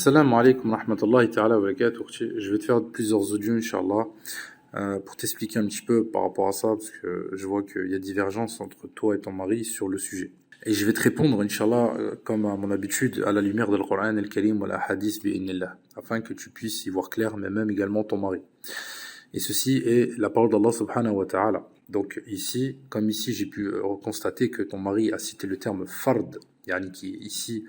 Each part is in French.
Assalamu alaikum wa rahmatullahi ta'ala wa barakatuh. Je vais te faire plusieurs audios, Inch'Allah, pour t'expliquer un petit peu par rapport à ça, parce que je vois qu'il y a divergence entre toi et ton mari sur le sujet. Et je vais te répondre, Inch'Allah, comme à mon habitude, à la lumière du Coran al-Karim wa la hadith bi'inillah, afin que tu puisses y voir clair, mais même également ton mari. Et ceci est la parole d'Allah subhanahu wa ta'ala. Donc ici, comme ici, j'ai pu constater que ton mari a cité le terme fard, yani qui ici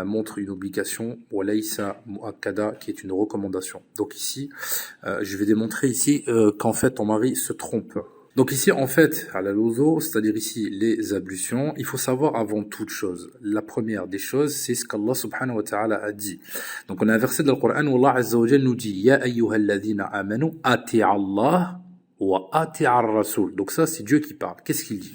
montre une obligation, wa laysa muakkada, qui est une recommandation. Donc ici, je vais démontrer ici qu'en fait ton mari se trompe. Donc ici, en fait, à la lozo, c'est-à-dire ici les ablutions, il faut savoir avant toute chose. La première des choses, c'est ce qu'Allah subhanahu wa ta'ala a dit. Donc on a un verset dans le Coran où Allah azza wa jalla nous dit « Ya ayyuhalladhina amanu ati'a Allah wa ati'a ar-rasul » Donc ça, c'est Dieu qui parle. Qu'est-ce qu'il dit?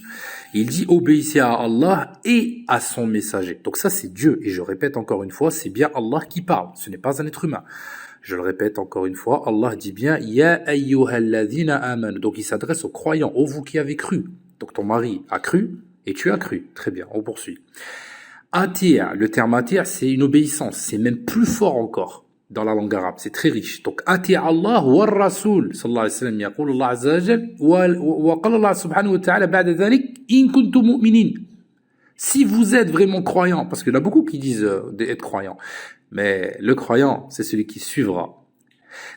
Il dit « Obéissez à Allah et à son messager ». Donc ça, c'est Dieu. Et je répète encore une fois, c'est bien Allah qui parle. Ce n'est pas un être humain. Je le répète encore une fois, Allah dit bien « Ya ayyuhalladhina amanu ». Donc il s'adresse aux croyants, aux vous qui avez cru. Donc ton mari a cru et tu as cru. Très bien, on poursuit. Atir, le terme atir, c'est une obéissance. C'est même plus fort encore dans la langue arabe. C'est très riche. Donc atir Allah wa rasul sallallahu alayhi wa sallam. Yaqul Allah azza wa jal wa qala Allah subhanahu wa ta'ala ba'da dhalik in kuntum mu'minin. Si vous êtes vraiment croyant, parce qu'il y en a beaucoup qui disent d'être croyant. Mais le croyant, c'est celui qui suivra.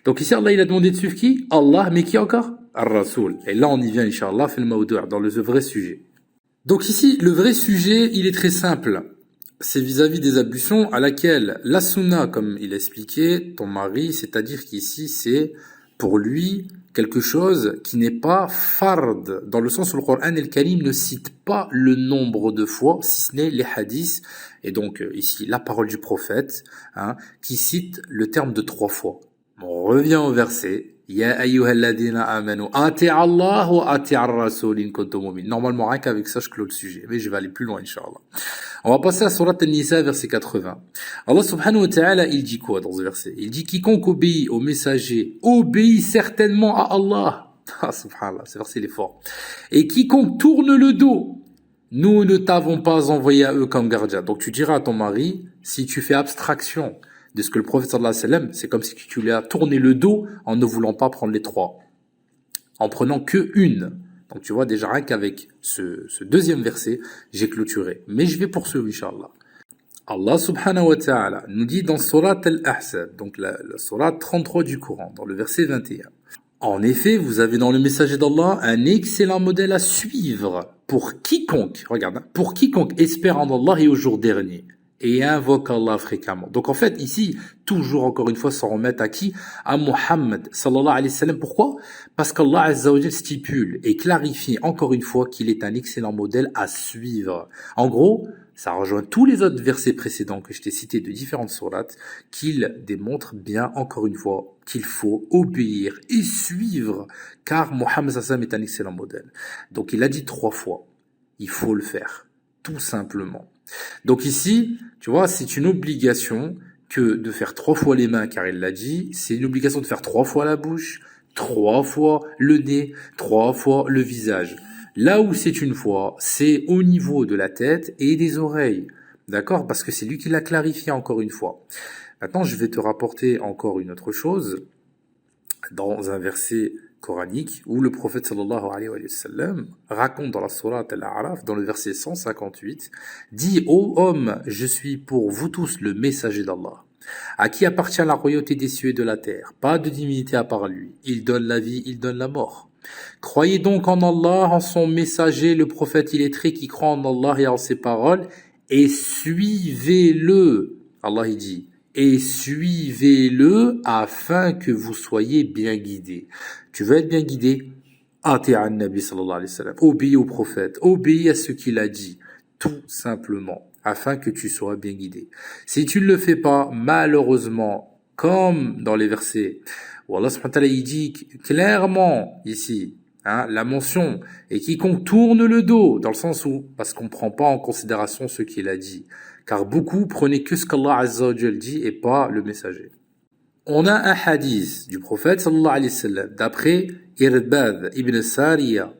Donc ici, Allah, il a demandé de suivre qui? Allah, mais qui encore? Ar-Rasoul. Et là, on y vient, Inch'Allah, fil mawdu', dans le vrai sujet. Donc ici, le vrai sujet, il est très simple. C'est vis-à-vis des ablutions à laquelle la sunna, comme il a expliqué, ton mari, c'est-à-dire qu'ici, c'est pour lui quelque chose qui n'est pas fard, dans le sens où le Coran al-Karim ne cite pas le nombre de fois, si ce n'est les hadiths, et donc ici la parole du prophète, qui cite le terme de 3 fois. On revient au verset. Ya ayyuhalladhina amanu ati'a Allah wa ati'a ar-rasul in kuntum mu'minin. Normalement, rien qu'avec ça, je clôt le sujet. Mais je vais aller plus loin, Inch'Allah. On va passer à Surat An-Nisa, verset 80. Allah subhanahu wa ta'ala, il dit quoi dans ce verset? Il dit, quiconque obéit au messager, obéit certainement à Allah. Ah, subhanallah, ce verset il est fort. Et quiconque tourne le dos, nous ne t'avons pas envoyé à eux comme gardien. Donc tu diras à ton mari, si tu fais abstraction de ce que le prophète sallallahu alayhi wa sallam, c'est comme si tu lui as tourné le dos en ne voulant pas prendre les 3. En prenant que une. Donc tu vois déjà rien qu'avec ce deuxième verset, j'ai clôturé. Mais je vais poursuivre, Inch'Allah. Allah subhanahu wa ta'ala nous dit dans Surat Al-Ahzab, donc la Surat 33 du Coran, dans le verset 21. En effet, vous avez dans le messager d'Allah un excellent modèle à suivre pour quiconque, regarde, pour quiconque espère en Allah et au jour dernier. Et invoque Allah fréquemment. Donc en fait, ici, toujours encore une fois, s'en remettre à qui? À Muhammad, sallallahu alayhi wa sallam. Pourquoi? Parce qu'Allah azza wa jal stipule et clarifie encore une fois qu'il est un excellent modèle à suivre. En gros, ça rejoint tous les autres versets précédents que je t'ai cités de différentes sourates, qu'il démontre bien encore une fois qu'il faut obéir et suivre, car Muhammad sallallahu alayhi wa sallam est un excellent modèle. Donc il a dit 3 fois. Il faut le faire. Tout simplement. Donc ici, tu vois, c'est une obligation que de faire 3 fois les mains, car il l'a dit, c'est une obligation de faire 3 fois la bouche, 3 fois le nez, 3 fois le visage. Là où c'est une fois, c'est au niveau de la tête et des oreilles. D'accord? Parce que c'est lui qui l'a clarifié encore une fois. Maintenant, je vais te rapporter encore une autre chose dans un verset coranique où le prophète sallallahu alayhi wa sallam raconte dans la sourate Al-A'raf, dans le verset 158, dit « Ô homme, je suis pour vous tous le messager d'Allah, à qui appartient la royauté des cieux et de la terre, pas de divinité à part lui, il donne la vie, il donne la mort. Croyez donc en Allah, en son messager, le prophète illettré qui croit en Allah et en ses paroles, et suivez-le. » Allah il dit « Et suivez-le afin que vous soyez bien guidés. » Tu veux être bien guidé? Ati'a an-Nabi sallallahu alayhi wa sallam. Obéis au prophète, obéis à ce qu'il a dit, tout simplement, afin que tu sois bien guidé. Si tu ne le fais pas, malheureusement, comme dans les versets où Allah subhanahu wa ta'ala il dit clairement ici, la mention, et quiconque tourne le dos, dans le sens où, parce qu'on ne prend pas en considération ce qu'il a dit, car beaucoup prenaient que ce qu'Allah azza wa jal dit et pas le messager. On a un hadith du prophète sallallahu alayhi wa sallam d'après Irbad ibn Sariya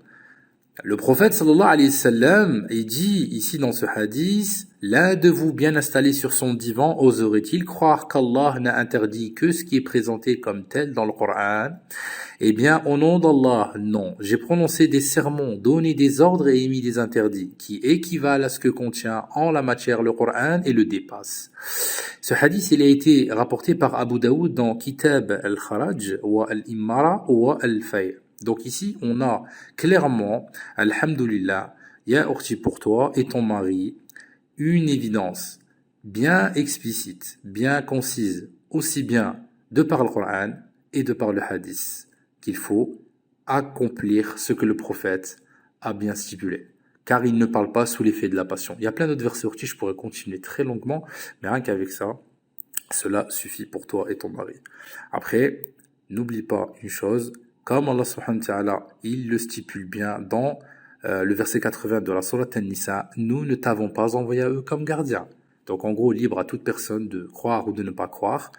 Le prophète sallallahu alayhi wa sallam, il dit ici dans ce hadith, l'un de vous bien installé sur son divan oserait-il croire qu'Allah n'a interdit que ce qui est présenté comme tel dans le Coran? Eh bien, au nom d'Allah, non. J'ai prononcé des sermons, donné des ordres et émis des interdits qui équivalent à ce que contient en la matière le Coran et le dépassent. Ce hadith, il a été rapporté par Abu Daoud dans Kitab al-Kharaj wa al-Immara wa al-Fay'. Donc ici, on a clairement, alhamdulillah, ya urti pour toi et ton mari, une évidence bien explicite, bien concise, aussi bien de par le Coran et de par le hadith, qu'il faut accomplir ce que le prophète a bien stipulé. Car il ne parle pas sous l'effet de la passion. Il y a plein d'autres versets urti, je pourrais continuer très longuement, mais rien qu'avec ça, cela suffit pour toi et ton mari. Après, n'oublie pas une chose, comme Allah subhanahu wa ta'ala, il le stipule bien dans le verset 80 de la sourate An-Nisa, nous ne t'avons pas envoyé à eux comme gardiens. Donc en gros, libre à toute personne de croire ou de ne pas croire,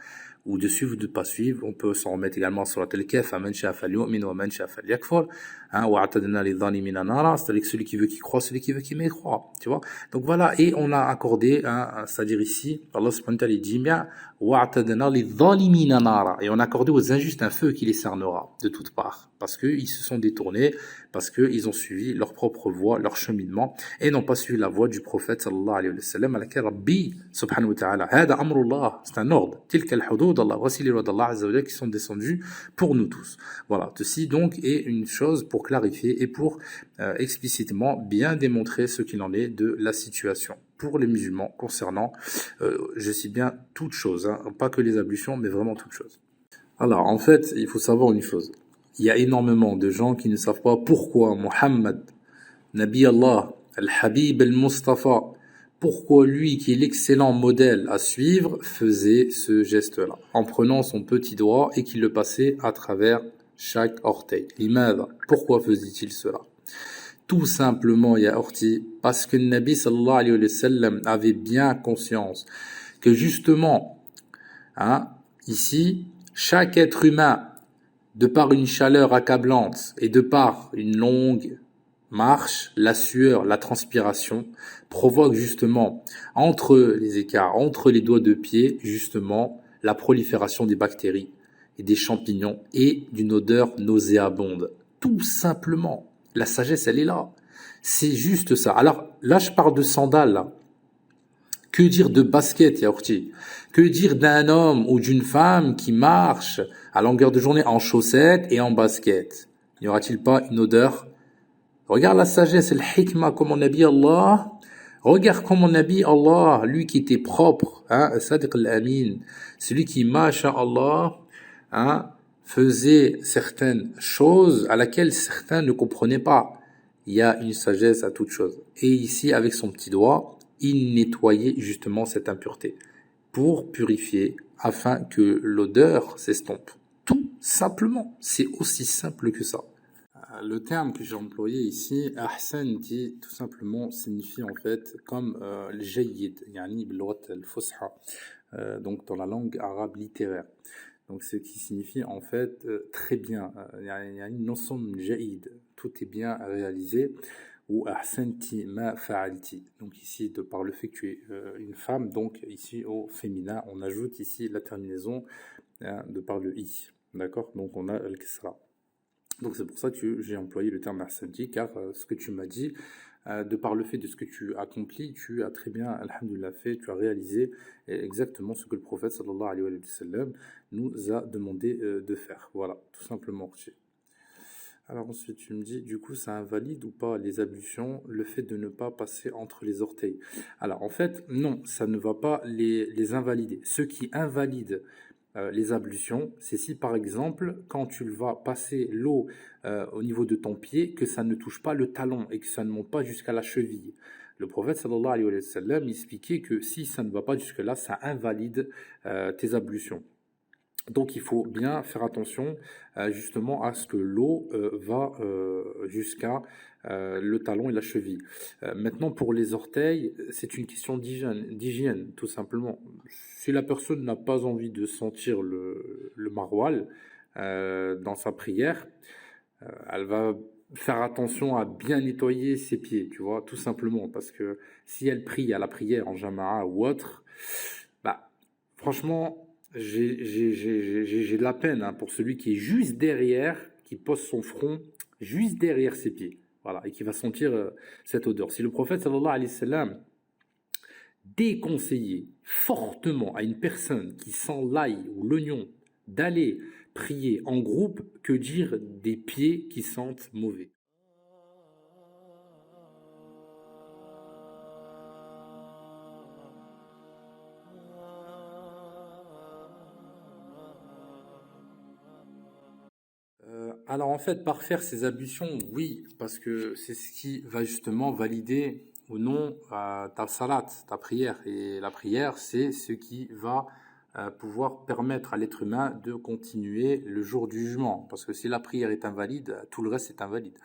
ou de suivre ou de ne pas suivre. On peut s'en remettre également sur la Al-Kahf, man sha'a falyu'min wa man sha'a falyakfur, wa a'tadna lidh-dhalimina nara, c'est-à-dire que celui qui veut qu'il croit, celui qui veut qu'il mécroit, tu vois. Donc voilà, et on a accordé, c'est-à-dire ici, Allah subhanahu wa ta'ala dit bien, wa a'tadna lidh-dhalimina nara, et on a accordé aux injustes un feu qui les cernera de toutes parts, parce qu'ils se sont détournés, parce qu'ils ont suivi leur propre voie, leur cheminement, et n'ont pas suivi la voie du prophète sallallahu alayhi wa sallam, à laquelle Rabbi subhanahu wa ta'ala, hada amrullah, c'est un ordre, tilka al-hudud Allah, voici les lois d'Allah azza wa jalla qui sont descendues pour nous tous. Voilà, ceci donc est une chose pour clarifier et pour explicitement bien démontrer ce qu'il en est de la situation pour les musulmans concernant, je cite bien, toute chose, pas que les ablutions, mais vraiment toute chose. Alors, en fait, il faut savoir une chose. Il y a énormément de gens qui ne savent pas pourquoi Muhammad, Nabi Allah, Al-Habib Al-Mustafa, pourquoi lui, qui est l'excellent modèle à suivre, faisait ce geste-là, en prenant son petit doigt et qu'il le passait à travers chaque orteil. Limadha, pourquoi faisait-il cela? Tout simplement, ya orti, parce que le Nabi sallallahu alayhi wa sallam avait bien conscience que justement, ici, chaque être humain, de par une chaleur accablante et de par une longue marche, la sueur, la transpiration provoque justement entre les écarts, entre les doigts de pied, justement la prolifération des bactéries et des champignons et d'une odeur nauséabonde. Tout simplement, la sagesse elle est là. C'est juste ça. Alors là je parle de sandales là. Que dire de basket, Yaourti? Que dire d'un homme ou d'une femme qui marche à longueur de journée en chaussettes et en basket? N'y aura-t-il pas une odeur? Regarde la sagesse, le hikmah, comme on habille Allah. Regarde comment on habille Allah, lui qui était propre, Sadiq al-Amin, celui qui, masha'Allah, faisait certaines choses à laquelle certains ne comprenaient pas. Il y a une sagesse à toute chose. Et ici, avec son petit doigt, il nettoyait justement cette impureté pour purifier afin que l'odeur s'estompe. Tout simplement. C'est aussi simple que ça. Le terme que j'ai employé ici, ahsan, dit tout simplement signifie en fait comme le jayyid, yani bilghat al-fusha, donc dans la langue arabe littéraire. Donc ce qui signifie en fait très bien, yani nosum jayyid, tout est bien réalisé, ou ahsanti ma fa'alti. Donc ici, de par le fait que tu es une femme, donc ici au féminin, on ajoute ici la terminaison de par le i, d'accord? Donc on a al-kisra. Donc c'est pour ça que j'ai employé le terme ahsanti, car ce que tu m'as dit, de par le fait de ce que tu accomplis, tu as très bien, alhamdulillah, fait, tu as réalisé exactement ce que le prophète sallallahu alayhi wa sallam nous a demandé de faire. Voilà, tout simplement. Alors ensuite tu me dis, du coup ça invalide ou pas les ablutions, le fait de ne pas passer entre les orteils? Alors en fait, non, ça ne va pas les invalider. Ce qui invalide les ablutions, c'est si par exemple, quand tu vas passer l'eau au niveau de ton pied, que ça ne touche pas le talon et que ça ne monte pas jusqu'à la cheville. Le prophète sallallahu alayhi wa sallam expliquait que si ça ne va pas jusque-là, ça invalide tes ablutions. Donc il faut bien faire attention justement à ce que l'eau va jusqu'à le talon et la cheville. Maintenant pour les orteils, c'est une question d'hygiène tout simplement. Si la personne n'a pas envie de sentir le maroilles dans sa prière, elle va faire attention à bien nettoyer ses pieds, tu vois, tout simplement, parce que si elle prie à la prière en jama'a ou autre, bah, franchement, j'ai de la peine hein, pour celui qui est juste derrière, qui pose son front juste derrière ses pieds, voilà, et qui va sentir cette odeur. Si le prophète sallallahu alayhi wa sallam déconseillait fortement à une personne qui sent l'ail ou l'oignon d'aller prier en groupe, que dire des pieds qui sentent mauvais. Alors en fait, par faire ces ablutions, oui, parce que c'est ce qui va justement valider ou non ta salat, ta prière. Et la prière, c'est ce qui va pouvoir permettre à l'être humain de continuer le jour du jugement. Parce que si la prière est invalide, tout le reste est invalide.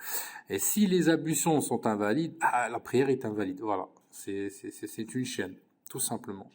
Et si les ablutions sont invalides, la prière est invalide. Voilà, c'est une chaîne, tout simplement.